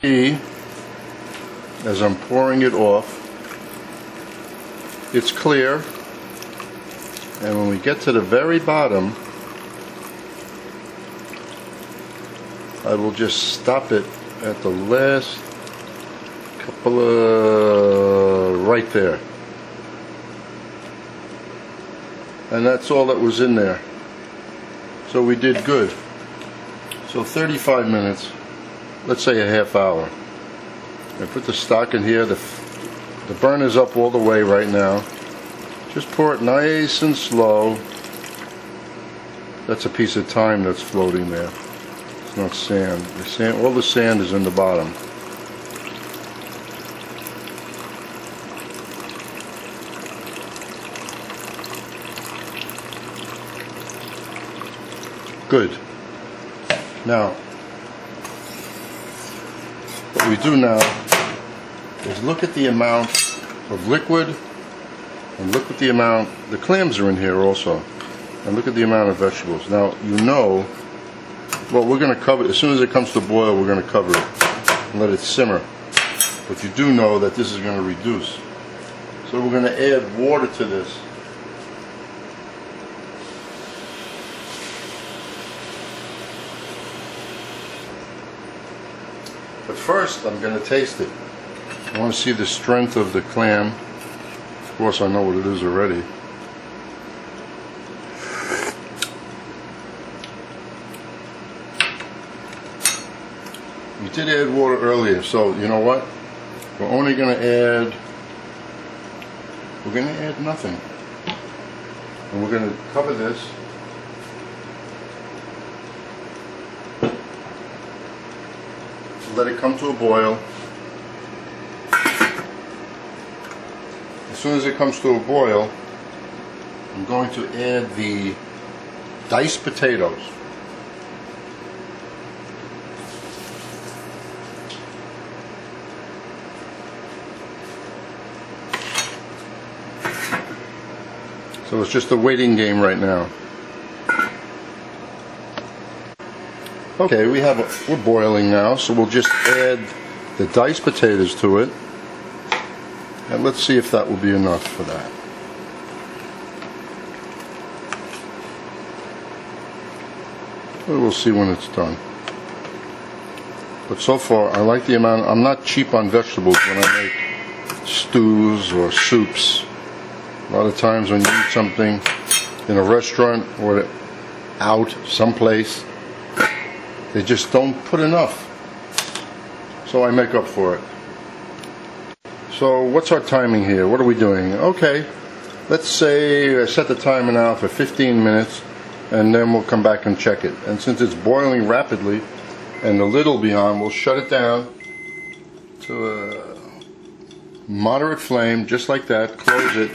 As I'm pouring it off, it's clear, and when we get to the very bottom, I will just stop it at the last couple of right there, and that's all that was in there. So we did good. So 35 minutes, let's say a half hour. I put the stock in here. The burner's up all the way right now. Just pour it nice and slow. That's a piece of thyme that's floating there. It's not sand. All the sand is in the bottom. Good. Now, what we do now is look at the amount of liquid, and look at the amount, the clams are in here also, and look at the amount of vegetables. Now, you know, well, we're going to cover it, as soon as it comes to boil, we're going to cover it and let it simmer. But you do know that this is going to reduce. So we're going to add water to this. But first, I'm going to taste it. I want to see the strength of the clam. Of course, I know what it is already. We did add water earlier, so you know what? We're only going to add, nothing. And we're going to cover this. Let it come to a boil. As soon as it comes to a boil, I'm going to add the diced potatoes. So it's just a waiting game right now. Okay, we're boiling now, so we'll just add the diced potatoes to it, and let's see if that will be enough for that. We'll see when it's done. But so far, I like the amount. I'm not cheap on vegetables when I make stews or soups. A lot of times when you eat something in a restaurant or out someplace, they just don't put enough. So I make up for it. So what's our timing here? What are we doing? Okay, let's say I set the timer now for 15 minutes, and then we'll come back and check it. And since it's boiling rapidly and the lid will be on, we'll shut it down to a moderate flame, just like that. Close it.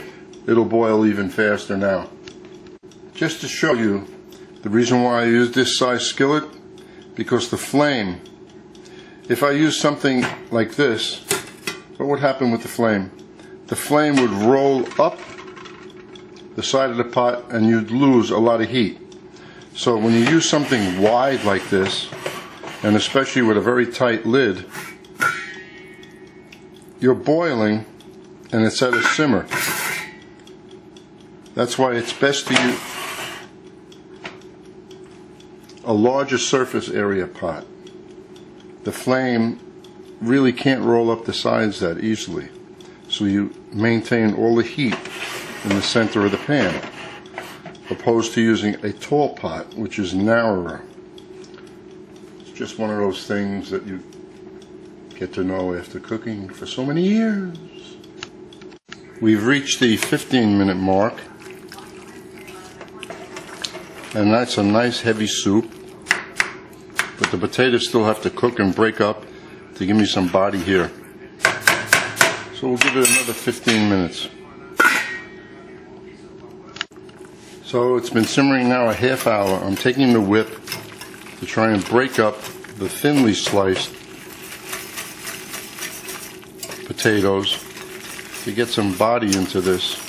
It'll boil even faster now. Just to show you the reason why I use this size skillet, because the flame, if I use something like this, what would happen with the flame? The flame would roll up the side of the pot and you'd lose a lot of heat. So when you use something wide like this, and especially with a very tight lid, you're boiling and it's at a simmer. That's why it's best to use a larger surface area pot. The flame really can't roll up the sides that easily, so you maintain all the heat in the center of the pan, opposed to using a tall pot, which is narrower. It's just one of those things that you get to know after cooking for so many years. We've reached the 15-minute mark, and that's a nice heavy soup. But the potatoes still have to cook and break up to give me some body here. So we'll give it another 15 minutes. So it's been simmering now a half hour. I'm taking the whip to try and break up the thinly sliced potatoes to get some body into this.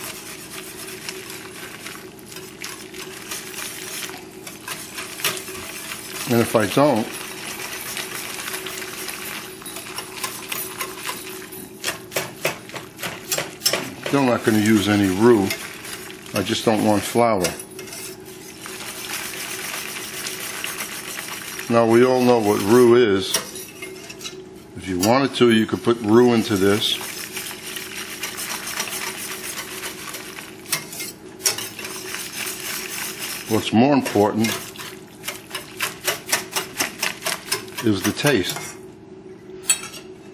And if I don't, Still not going to use any roux. I just don't want flour. Now we all know what roux is. If you wanted to, you could put roux into this. What's more important is the taste,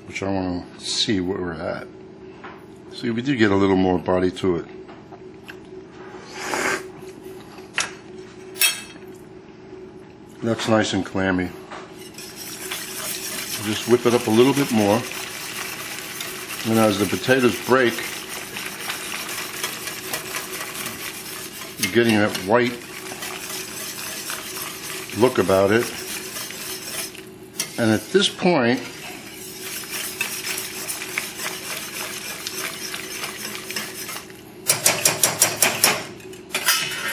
which I want to see where we're at. See, we do get a little more body to it. That's nice and clammy. Just whip it up a little bit more, and as the potatoes break, you're getting that white look about it. And at this point,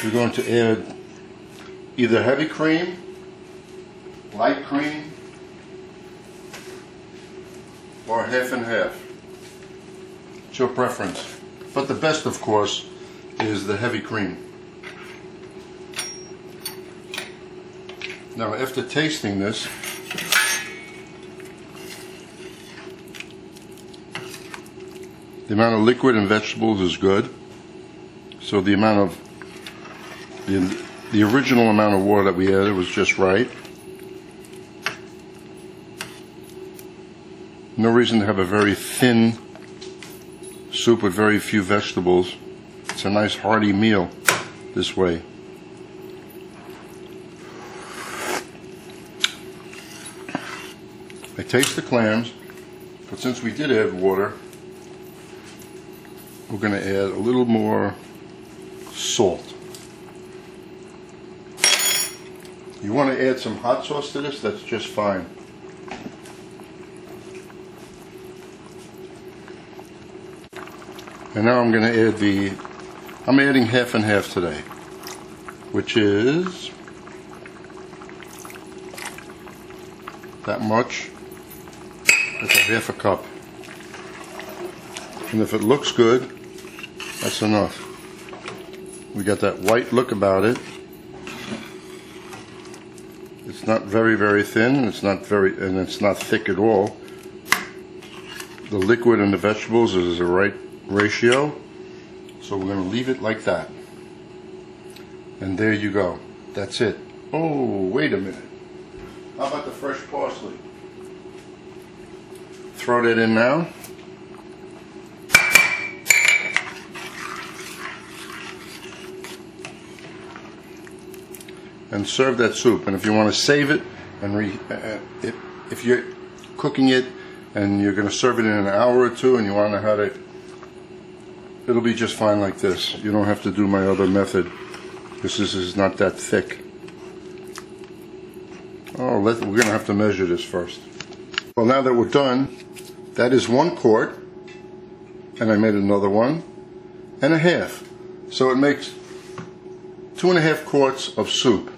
we're going to add either heavy cream, light cream, or half and half. It's your preference. But the best, of course, is the heavy cream. Now, after tasting this, the amount of liquid and vegetables is good. So the amount of the original amount of water that we added was just right. No reason to have a very thin soup with very few vegetables. It's a nice hearty meal this way. I taste the clams, but since we did add water, we're going to add a little more salt. You want to add some hot sauce to this, that's just fine. And now I'm going to add I'm adding half and half today, which is that much. That's a half a cup. And if it looks good, that's enough. We got that white look about it. It's not very, very thin, it's not thick at all. The liquid and the vegetables is the right ratio. So we're going to leave it like that. And there you go. That's it. Oh, wait a minute. How about the fresh parsley? Throw that in now. And serve that soup. And if you want to save it, and if you're cooking it and you're going to serve it in an hour or two and you want to know how to, it'll be just fine like this. You don't have to do my other method. This is not that thick. Oh, we're going to have to measure this first. Well, now that we're done, that is 1 quart, and I made another 1.5. So it makes 2.5 quarts of soup.